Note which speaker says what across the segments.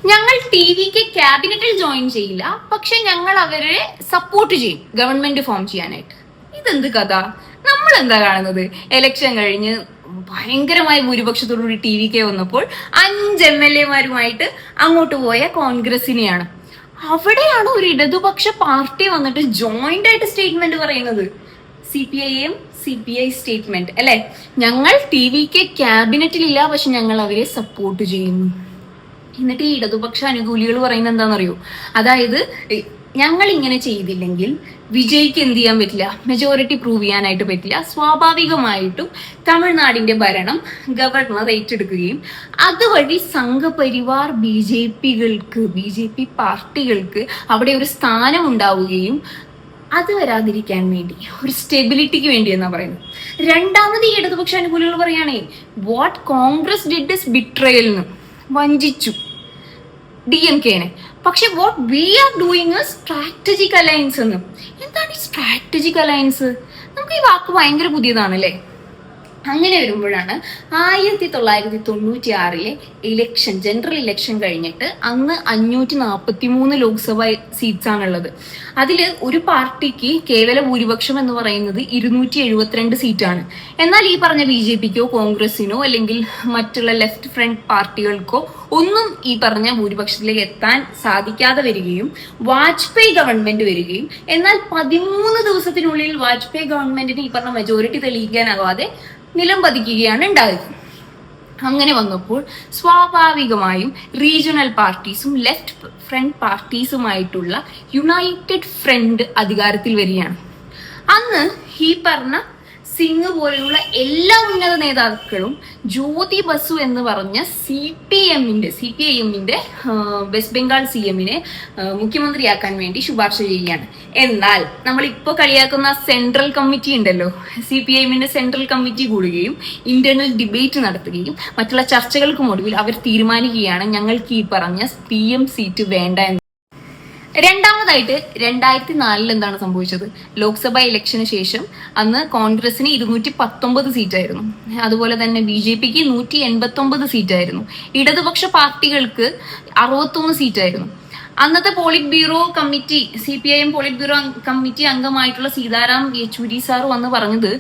Speaker 1: ഞങ്ങൾ TVK ക്യാബിനറ്റിൽ join ചെയ്യില്ല, പക്ഷെ ഞങ്ങൾ അവരെ സപ്പോർട്ട് ചെയ്യും ഗവൺമെന്റ് ഫോം ചെയ്യാനായിട്ട്. ഇതെന്ത് കഥ? നമ്മൾ എന്താ കാണുന്നത്? എലക്ഷൻ കഴിഞ്ഞ് ഭയങ്കരമായ ഭൂരിപക്ഷത്തോടുകൂടി TVK വന്നപ്പോൾ 5 MLA-മാരുമായിട്ട് അങ്ങോട്ട് പോയ കോൺഗ്രസിനെയാണ്. അവിടെയാണ് ഒരു ഇടതുപക്ഷ പാർട്ടി വന്നിട്ട് ജോയിന്റ് ആയിട്ട് സ്റ്റേറ്റ്മെന്റ് പറയുന്നത്. CPIM CPI സ്റ്റേറ്റ്മെന്റ് അല്ലെ, ഞങ്ങൾ TVK ക്യാബിനറ്റിലില്ല, പക്ഷെ ഞങ്ങൾ അവരെ സപ്പോർട്ട് ചെയ്യുന്നു. എന്നിട്ട് ഈ ഇടതുപക്ഷ അനുകൂലികൾ പറയുന്നത് എന്താണെന്നറിയോ? അതായത് ഞങ്ങൾ ഇങ്ങനെ ചെയ്തില്ലെങ്കിൽ വിജയ്ക്ക് എന്ത് ചെയ്യാൻ പറ്റില്ല, മെജോറിറ്റി പ്രൂവ് ചെയ്യാനായിട്ട് പറ്റില്ല. സ്വാഭാവികമായിട്ടും തമിഴ്നാടിന്റെ ഭരണം ഗവർണർ ഏറ്റെടുക്കുകയും അതുവഴി സംഘപരിവാർ BJP പാർട്ടികൾക്ക് അവിടെ ഒരു സ്ഥാനം ഉണ്ടാവുകയും അത് വരാതിരിക്കാൻ വേണ്ടി, ഒരു സ്റ്റെബിലിറ്റിക്ക് വേണ്ടി എന്നാ പറയുന്നത്. രണ്ടാമത് ഈ ഇടതുപക്ഷ അനുകൂലികൾ പറയുകയാണേ, what Congress did is betrayal എന്ന്, വഞ്ചിച്ചു DMK-നെ. പക്ഷെ what we are doing strategic alliance എന്ന്. എന്താണ് ഈ സ്ട്രാറ്റജിക് അലയൻസ്? നമുക്ക് ഈ വാക്ക് ഭയങ്കര പുതിയതാണല്ലേ. അങ്ങനെ വരുമ്പോഴാണ് 1996 ഇലക്ഷൻ, ജനറൽ ഇലക്ഷൻ കഴിഞ്ഞിട്ട് അന്ന് 543 ലോക്സഭ സീറ്റ്സ് ആണുള്ളത്. അതിൽ ഒരു പാർട്ടിക്ക് കേവല ഭൂരിപക്ഷം എന്ന് പറയുന്നത് 272 സീറ്റാണ്. എന്നാൽ ഈ പറഞ്ഞ BJP-ക്കോ കോൺഗ്രസിനോ അല്ലെങ്കിൽ മറ്റുള്ള ലെഫ്റ്റ് ഫ്രണ്ട് പാർട്ടികൾക്കോ ഒന്നും ഈ പറഞ്ഞ ഭൂരിപക്ഷത്തിലേക്ക് എത്താൻ സാധിക്കാതെ വരികയും വാജ്പേയി ഗവൺമെന്റ് വരികയും, എന്നാൽ 13 ദിവസത്തിനുള്ളിൽ വാജ്പേയി ഗവൺമെന്റിന് ഈ പറഞ്ഞ മെജോറിറ്റി തെളിയിക്കാനാവാതെ നിലം പതിക്കുകയാണ് ഉണ്ടായത്. അങ്ങനെ വന്നപ്പോൾ സ്വാഭാവികമായും റീജിയണൽ പാർട്ടീസും ലെഫ്റ്റ് ഫ്രണ്ട് പാർട്ടീസുമായിട്ടുള്ള യുണൈറ്റഡ് ഫ്രണ്ട് അധികാരത്തിൽ വരികയാണ്. അന്ന് ഈ പറഞ്ഞ സിംഗ് പോലെയുള്ള എല്ലാ ഉന്നത നേതാക്കളും ജ്യോതി ബസു എന്ന് പറഞ്ഞ CPIM-ന്റെ വെസ്റ്റ് ബംഗാൾ CM-നെ മുഖ്യമന്ത്രിയാക്കാൻ വേണ്ടി ശുപാർശ ചെയ്യുകയാണ്. എന്നാൽ നമ്മൾ ഇപ്പോൾ കളിയാക്കുന്ന സെൻട്രൽ കമ്മിറ്റി ഉണ്ടല്ലോ, CPIM-ന്റെ സെൻട്രൽ കമ്മിറ്റി കൂടുകയും ഇന്റേണൽ ഡിബേറ്റ് നടത്തുകയും മറ്റുള്ള ചർച്ചകൾക്കും ഒടുവിൽ അവർ തീരുമാനിക്കുകയാണ് ഞങ്ങൾക്ക് ഈ പറഞ്ഞ PM സീറ്റ് വേണ്ട എന്ന്. രണ്ടാമതായിട്ട് 2004 എന്താണ് സംഭവിച്ചത്? ലോക്സഭാ ഇലക്ഷന് ശേഷം അന്ന് കോൺഗ്രസിന് 219 സീറ്റായിരുന്നു, അതുപോലെ തന്നെ BJP-ക്ക് 189 സീറ്റായിരുന്നു, ഇടതുപക്ഷ പാർട്ടികൾക്ക് 61 സീറ്റായിരുന്നു. അന്നത്തെ politburo committee, CPIM politburo committee അംഗമായിട്ടുള്ള സീതാറാം യെച്ചൂരി സാർ വന്ന് പറഞ്ഞത്,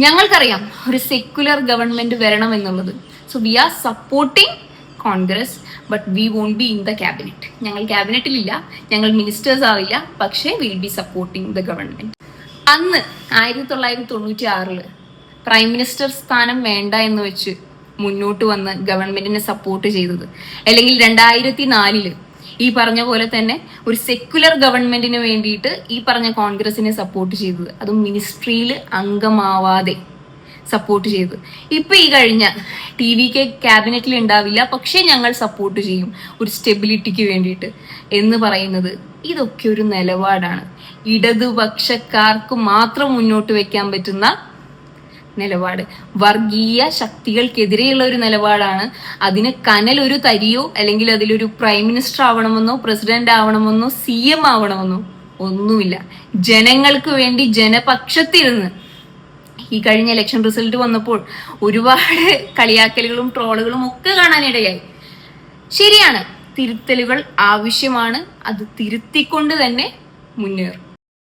Speaker 1: ഞങ്ങൾക്കറിയാം ഒരു സെക്യുലർ ഗവൺമെന്റ് വരണം എന്നുള്ളത്, so we are supporting Congress but we won't be in the cabinet. ഞങ്ങൾ ക്യാബിനറ്റിലില്ല, ഞങ്ങൾ മിനിസ്റ്റേഴ്സ് ആവില്ല, പക്ഷേ will be supporting the government. അന്ന് 1996 പ്രൈം മിനിസ്റ്റർ സ്ഥാനം വേണ്ട എന്ന് വെച്ച് മുന്നോട്ട് വന്ന് ഗവൺമെന്റിനെ സപ്പോർട്ട് ചെയ്തത്, അല്ലെങ്കിൽ 2004 ഈ പറഞ്ഞ പോലെ തന്നെ ഒരു സെക്യുലർ ഗവൺമെന്റിന് വേണ്ടിയിട്ട് ഈ പറഞ്ഞ കോൺഗ്രസിനെ സപ്പോർട്ട് ചെയ്തത്, അതും മിനിസ്ട്രിയിൽ അംഗമാവാതെ സപ്പോർട്ട് ചെയ്തു. ഇപ്പൊ ഈ കഴിഞ്ഞ TVK ക്യാബിനറ്റിൽ ഉണ്ടാവില്ല, പക്ഷെ ഞങ്ങൾ സപ്പോർട്ട് ചെയ്യും ഒരു സ്റ്റെബിലിറ്റിക്ക് വേണ്ടിയിട്ട് എന്ന് പറയുന്നത്, ഇതൊക്കെ ഒരു നിലപാടാണ്. ഇടതുപക്ഷക്കാർക്ക് മാത്രം മുന്നോട്ട് വെക്കാൻ പറ്റുന്ന നിലപാട്, വർഗീയ ശക്തികൾക്കെതിരെയുള്ള ഒരു നിലപാടാണ്. അതിന് കനൽ ഒരു തരിയോ അല്ലെങ്കിൽ അതിലൊരു പ്രൈം മിനിസ്റ്റർ ആവണമെന്നോ പ്രസിഡന്റ് ആവണമെന്നോ CM ആവണമെന്നോ ഒന്നുമില്ല. ജനങ്ങൾക്ക് വേണ്ടി ജനപക്ഷത്തിരുന്ന് ഈ കഴിഞ്ഞ ഇലക്ഷൻ റിസൾട്ട് വന്നപ്പോൾ ഒരുപാട് കളിയാക്കലുകളും ട്രോളുകളും ഒക്കെ കാണാനിടയായി. ശരിയാണ്, തിരുത്തലുകൾ ആവശ്യമാണ്, അത് തിരുത്തിക്കൊണ്ട് തന്നെ മുന്നേറും.